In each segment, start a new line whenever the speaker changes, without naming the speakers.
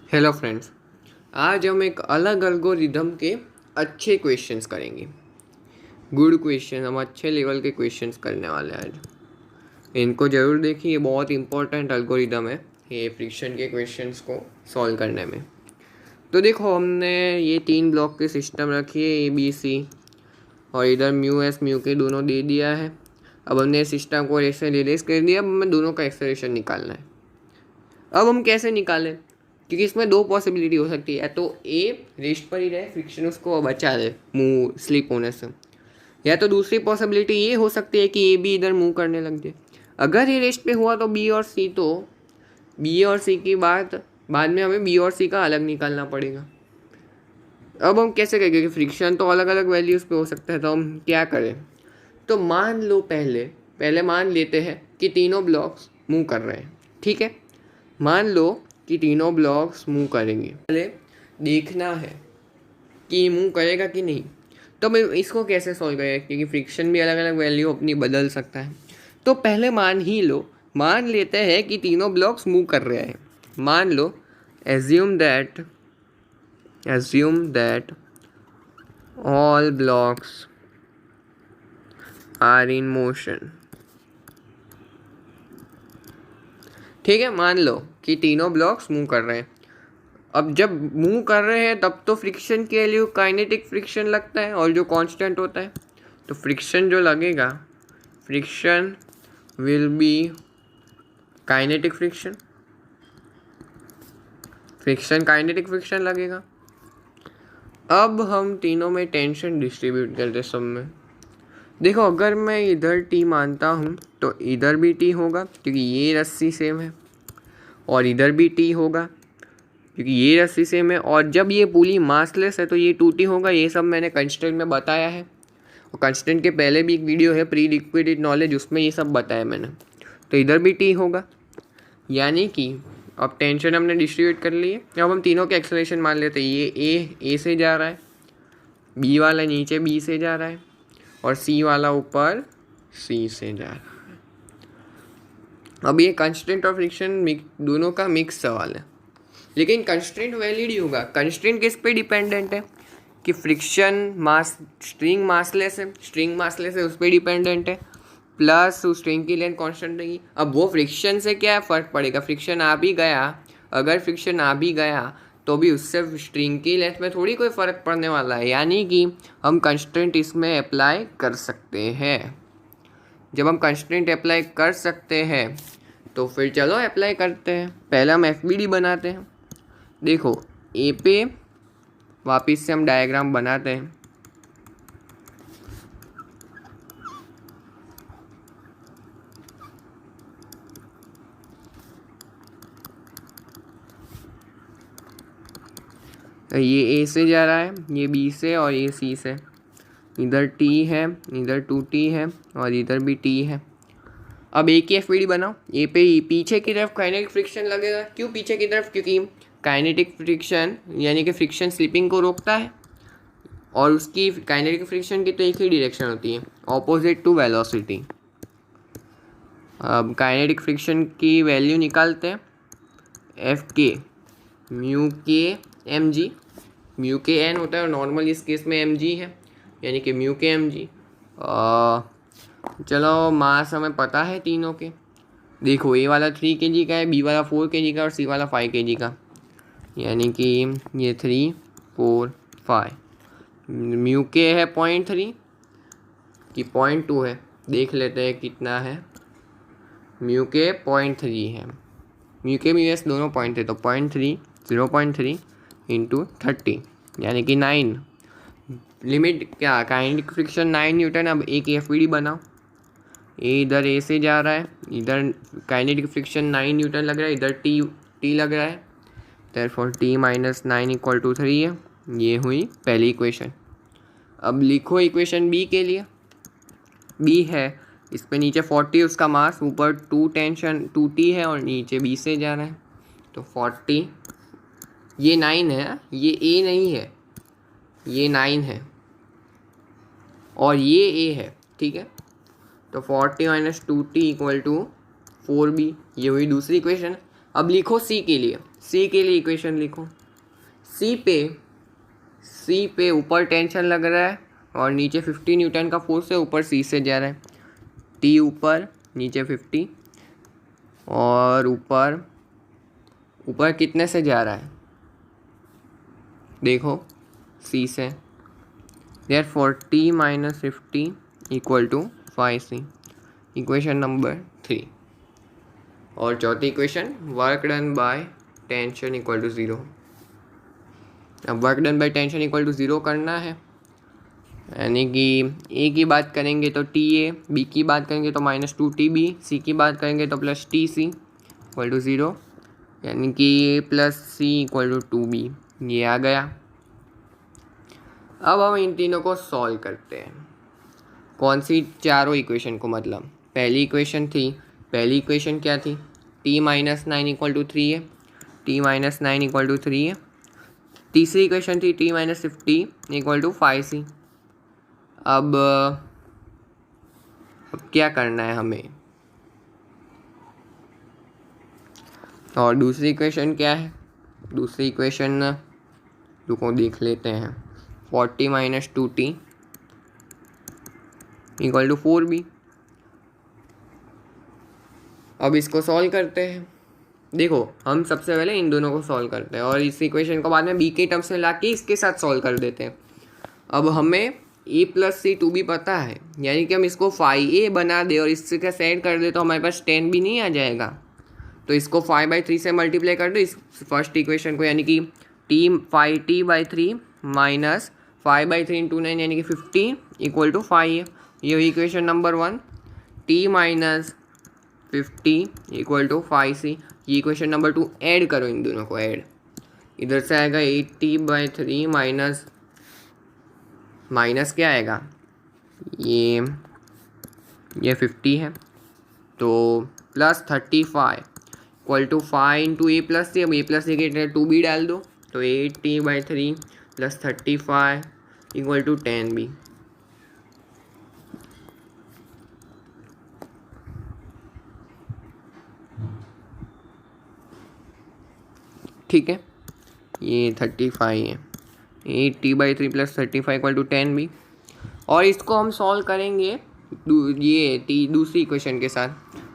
Hello friends, आज हम एक अलग एल्गोरिदम के अच्छे क्वेश्चंस करेंगे। गुड क्वेश्चन, हम अच्छे लेवल के क्वेश्चंस करने वाले हैं आज। इनको ज़रूर देखिए, ये बहुत इंपॉर्टेंट एल्गोरिदम है ये फ्रिक्शन के क्वेश्चंस को सॉल्व करने में। तो देखो, हमने ये 3 ब्लॉक की सिस्टम रखी है ए बी सी, और इधर म्यू एस म्यू के दोनों दे दिया है। अब हमने सिस्टम को ऐसे रिलीज कर दिया। अब हमें दोनों का एक्सेलरेशन निकालना है। अब हम कैसे निकालें, क्योंकि इसमें दो पॉसिबिलिटी हो सकती है। या तो ए रेस्ट पर ही रहे, फ्रिक्शन उसको बचा दे मूव स्लिप होने से, या तो दूसरी पॉसिबिलिटी ये हो सकती है कि ए भी इधर मूव करने लग जाए। अगर ये रेस्ट पे हुआ तो बी और सी, तो बी और सी की बात बाद में हमें बी और सी का अलग निकालना पड़ेगा। अब हम कैसे करेंगे कि फ्रिक्शन तो अलग अलग वैल्यूज़ पे हो सकता है, तो हम क्या करें। तो मान लो पहले पहले मान लेते हैं कि तीनों ब्लॉक्स मूव कर रहे हैं। ठीक है, मान लो कि तीनों ब्लॉक्स मूव करेंगे। पहले देखना है कि ये मूव करेगा कि नहीं। तो मैं इसको कैसे सॉल्व करें, क्योंकि फ्रिक्शन भी अलग अलग वैल्यू अपनी बदल सकता है। तो पहले मान लेते हैं कि तीनों ब्लॉक्स मूव कर रहे हैं। मान लो, assume that all blocks are in motion. ठीक है, मान लो कि तीनों ब्लॉक्स मूव कर रहे हैं। अब जब मूव कर रहे हैं तब तो फ्रिक्शन के लिए काइनेटिक फ्रिक्शन लगता है, और जो कांस्टेंट होता है, तो फ्रिक्शन जो लगेगा, friction will be kinetic friction. Kinetic friction लगेगा। अब हम तीनों में टेंशन डिस्ट्रीब्यूट करते सब में। देखो, अगर मैं इधर टी मानता हूँ तो इधर भी टी होगा, क्योंकि ये रस्सी सेम है, और इधर भी टी होगा क्योंकि ये रस्सी सेम है। और जब ये पुली मासलेस है तो ये टूटी होगा। ये सब मैंने कंस्टेंट में बताया है, और कंस्टेंट के पहले भी एक वीडियो है प्री लिक्विड नॉलेज, उसमें ये सब बताया मैंने। तो इधर भी टी होगा, यानी कि अब टेंशन हमने डिस्ट्रीब्यूट कर ली है। अब हम तीनों के एक्सेलरेशन मान लेते हैं। ये ए से जा रहा है, बी वाला नीचे बी से जा रहा है, और सी वाला ऊपर सी से जा रहा है। अब ये कंस्टेंट और फ्रिक्शन दोनों का मिक्स सवाल है, लेकिन कंस्ट्रेंट वैलिड ही होगा। कंस्ट्रेंट किस पे डिपेंडेंट है कि फ्रिक्शन मास, स्ट्रिंग मासलेस है, उस पर डिपेंडेंट है, प्लस उस स्ट्रिंग की लेंथ कांस्टेंट रहेगी। अब वो फ्रिक्शन से क्या फ़र्क पड़ेगा, अगर फ्रिक्शन आ भी गया तो भी उससे स्ट्रिंग की लेंथ में थोड़ी कोई फ़र्क पड़ने वाला है। यानी कि हम कंस्ट्रेंट इसमें अप्लाई कर सकते हैं। जब हम कंस्ट्रेंट अप्लाई कर सकते हैं तो फिर चलो अप्लाई करते हैं। पहले हम एफ बनाते हैं। देखो, ए पे वापस से हम डायग्राम बनाते हैं। तो ये ए से जा रहा है, ये बी से, और ये सी से। इधर टी है, इधर 2t है, और इधर भी टी है। अब ए की एफ बनाओ। ए पे पीछे की तरफ काइनेटिक फ्रिक्शन लगेगा। क्यों पीछे की तरफ? क्योंकि काइनेटिक फ्रिक्शन यानी कि फ्रिक्शन स्लिपिंग को रोकता है, और उसकी काइनेटिक फ्रिक्शन की तो एक ही डायरेक्शन होती है, ऑपोजिट टू वेलोसिटी। अब काइनेटिक फ्रिक्शन की वैल्यू निकालते हैं। एफ के म्यू के एम जी, म्यू के एन होता है, और नॉर्मल इस केस में एम जी है, यानी कि म्यू के एम जी। चलो, मास हमें पता है तीनों के। देखो, ए वाला 3 kg का है, बी वाला 4 kg का, और सी वाला 5 kg का, यानी कि ये 3 4 5। म्यू के है 0.3 कि 0.2 है, देख लेते हैं कितना है। म्यू के 0.3 है, म्यू के म्यू एस दोनों पॉइंट है, तो 0.3 इंटू 30 यानी कि 9। लिमिट क्या, काइनेटिक फ्रिक्शन 9 न्यूटन। अब एक एफ बनाओ। ए इधर ए से जा रहा है, इधर काइनेटिक फ्रिक्शन 9 न्यूटन लग रहा है, इधर टी लग रहा है, therefore T minus 9 equal to 3 है। ये हुई पहली इक्वेशन। अब लिखो इक्वेशन बी के लिए। बी है, इस पे नीचे 40 उसका मास, ऊपर 2t है, और नीचे बी से जा रहा है, तो 40। ये 9 है, ये ए नहीं है, ये 9 है, और ये ए है। ठीक है, तो 40 minus 2t equal to 4b। ये हुई दूसरी इक्वेशन। अब लिखो सी के लिए इक्वेशन लिखो। सी पे ऊपर टेंशन लग रहा है और नीचे 50 न्यूटन का फोर्स है, ऊपर सी से जा रहा है। टी ऊपर, नीचे 50, और ऊपर कितने से जा रहा है देखो, सी से। Therefore T minus 50 equal to 5c, equation number 3। और चौथी equation, work done by tension equal to 0। अब work done by tension equal to 0 करना है, यानी कि ए की बात करेंगे तो टी ए, बी की बात करेंगे तो -2TB, सी की बात करेंगे तो +TC इक्वल टू 0, यानी कि A plus C equal to 2B। ये आ गया। अब हम इन तीनों को सॉल्व करते हैं। कौन सी? चारों इक्वेशन को, मतलब पहली इक्वेशन क्या थी? t माइनस 9 इक्वल टू 3 है, t माइनस 9 इक्वल टू 3 है। तीसरी इक्वेशन थी t minus 50 equal to 5c। अब क्या करना है हमें? और दूसरी इक्वेशन क्या है? दूसरी इक्वेशन रुको देख लेते हैं। 40 minus 2t equal to 4b। अब इसको सॉल्व करते हैं। देखो, हम सबसे पहले इन दोनों को सॉल्व करते हैं और इस इक्वेशन को बाद में b के टर्म्स में लाके इसके साथ सॉल्व कर देते हैं। अब हमें a प्लस सी 2b पता है, यानी कि हम इसको 5a बना दे और इससे क्या ऐड कर दे तो हमारे पास 10 भी नहीं आ जाएगा। तो इसको 5/3 से मल्टीप्लाई कर दो इस फर्स्ट इक्वेशन को, यानी कि t/3 माइनस 5/3 इंटू 9 यानी कि 50 इक्वल टू 5 है। ये equation number 1। t minus 50 equal to 5c। ये इक्वेशन नंबर 2। ऐड करो इन दोनों को, ऐड। इधर से आएगा 80/3 माइनस क्या आएगा? ये 50 है, तो plus 35 equal to 5 into A plus C. अब ए प्लस सी के 2b डाल दो, तो 80/3 प्लस 35 इक्वल टू 10b। ठीक है, ये 35 है। 80/3 प्लस 35 इक्वल टू 10b। और इसको हम सॉल्व करेंगे ये दूसरी इक्वेशन के साथ।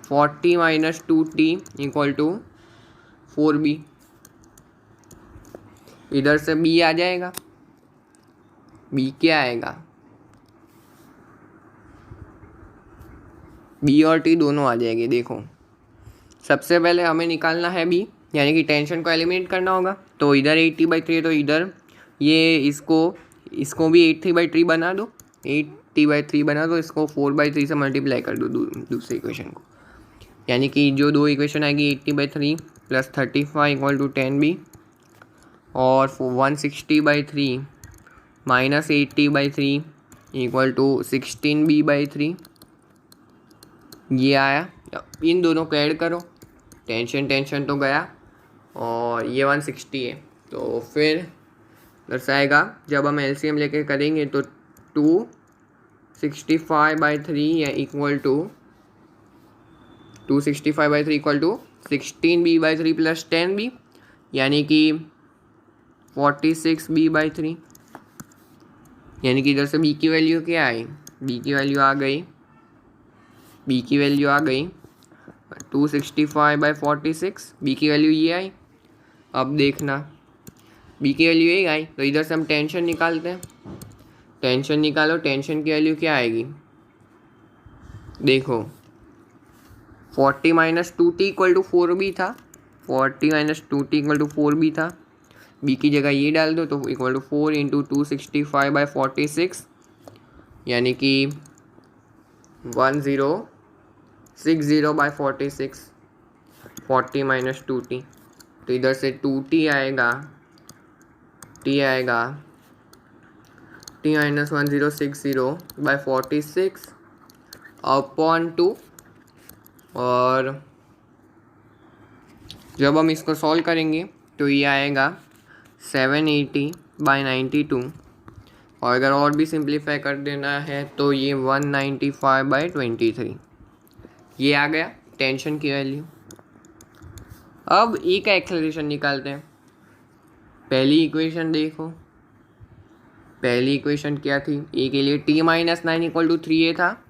40 minus 2t equal to 4b। इधर से b आ जाएगा। b क्या आएगा? b और t दोनों आ जाएंगे। देखो, सबसे पहले हमें निकालना है b, यानी कि टेंशन को एलिमिनेट करना होगा। तो इधर 80/3 है, तो इधर ये इसको भी 83/3 बना दो। 80/3 बना दो, इसको 4/3 से मल्टीप्लाई कर दो दूसरी इक्वेशन को, यानी कि जो दो इक्वेशन आएगी 80/3 प्लस 35 इक्वल टू 10b, और 160/3 माइनस 80/3 इक्वल टू 16b/3। ये आया। इन दोनों को ऐड करो, टेंशन तो गया, और ये 160 है। तो फिर दर्शाएगा, जब हम एलसीएम लेके करेंगे तो 265/3 या equal to 265/3 equal to 16b/3 plus 10b, यानी कि 46b/3। यानी कि इधर से b की वैल्यू क्या आई? b की वैल्यू आ गई 265/46। b की वैल्यू ये आई। अब देखना, b की वैल्यू ये आई, तो इधर से हम टेंशन निकालते हैं। टेंशन निकालो, टेंशन की वैल्यू क्या आएगी? देखो, 40 minus 2t equal to 4b था। 40 minus 2t equal to 4b था। b की जगह ये डाल दो, तो इक्वल टू 4 इंटू 265/46, यानी कि 1060/46। 40 माइनस 2t, तो इधर से 2t आएगा, t माइनस 1060/46 अपॉन 2। और जब हम इसको सॉल्व करेंगे तो ये आएगा 780/92, और अगर और भी सिंप्लीफाई कर देना है तो ये 195/23। ये आ गया टेंशन की वैल्यू। अब ए का एक्सेलरेशन निकालते हैं। पहली इक्वेशन देखो, पहली इक्वेशन क्या थी, ए के लिए t-9 इक्वल टू 3a था,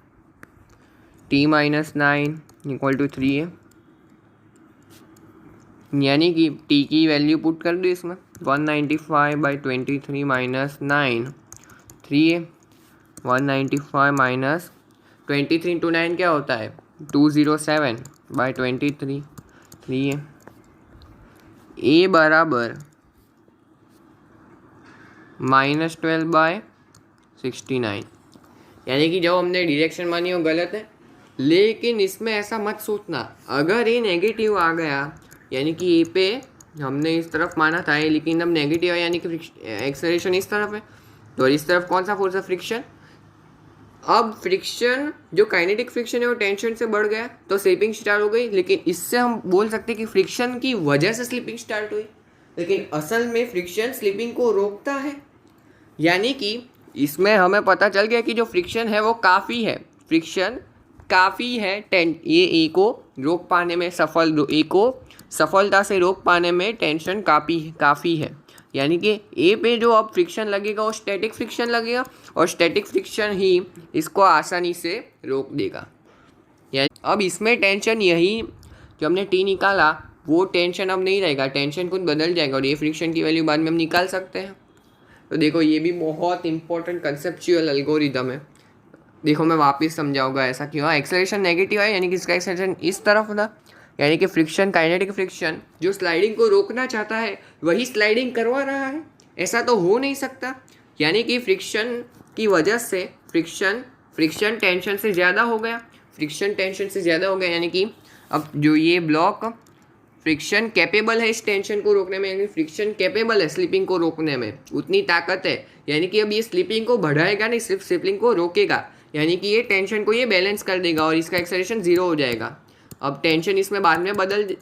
t-9 इक्वल टू 3a, यानी कि t की वैल्यू पुट कर दो इसमें, 195/23 माइनस 9 3a, 195 माइनस 23 इंटू 9 क्या होता है, 207/23 3a, a बराबर -12/69, यानी कि जो हमने डायरेक्शन मानी वो गलत है। लेकिन इसमें ऐसा मत सोचना, अगर ये नेगेटिव आ गया यानी कि ए पे हमने इस तरफ माना था लेकिन अब नेगेटिव है यानी कि एक्सेलरेशन इस तरफ है, तो इस तरफ कौन सा फोर्स है, फ्रिक्शन। अब फ्रिक्शन जो काइनेटिक फ्रिक्शन है वो टेंशन से बढ़ गया तो स्लिपिंग स्टार्ट हो गई, लेकिन इससे हम बोल सकते हैं कि फ्रिक्शन की वजह से स्लिपिंग स्टार्ट हुई, लेकिन असल में फ्रिक्शन स्लिपिंग को रोकता है। यानी कि इसमें हमें पता चल गया कि जो फ्रिक्शन है वो काफ़ी है, फ्रिक्शन काफ़ी है ये ए को रोक पाने में, ए को सफलता से रोक पाने में टेंशन काफ़ी है। यानी कि ए पे जो अब फ्रिक्शन लगेगा वो स्टैटिक फ्रिक्शन लगेगा और स्टैटिक फ्रिक्शन ही इसको आसानी से रोक देगा। यानी अब इसमें टेंशन यही जो हमने टी निकाला वो टेंशन अब नहीं रहेगा, टेंशन कुछ बदल जाएगा और ये फ्रिक्शन की वैल्यू बाद में हम निकाल सकते हैं। तो देखो ये भी बहुत इंपॉर्टेंट कंसेप्चुअल एल्गोरिदम है। देखो मैं वापस समझाऊंगा ऐसा क्यों। एक्सेलरेशन नेगेटिव है यानी कि इसका एक्सेलरेशन इस तरफ था, यानी कि फ्रिक्शन काइनेटिक फ्रिक्शन जो स्लाइडिंग को रोकना चाहता है वही स्लाइडिंग करवा रहा है, ऐसा तो हो नहीं सकता। यानी कि फ्रिक्शन की वजह से फ्रिक्शन टेंशन से ज़्यादा हो गया, फ्रिक्शन टेंशन से ज़्यादा हो गया, यानी कि अब जो ये ब्लॉक फ्रिक्शन कैपेबल है इस टेंशन को रोकने में, यानी फ्रिक्शन कैपेबल है स्लिपिंग को रोकने में, उतनी ताकत है। यानी कि अब ये स्लिपिंग को बढ़ाएगा नहीं, सिर्फ स्लिपिंग को रोकेगा, यानी कि ये टेंशन को ये बैलेंस कर देगा और इसका एक्सेलरेशन 0 हो जाएगा। अब टेंशन इसमें बाद में बदल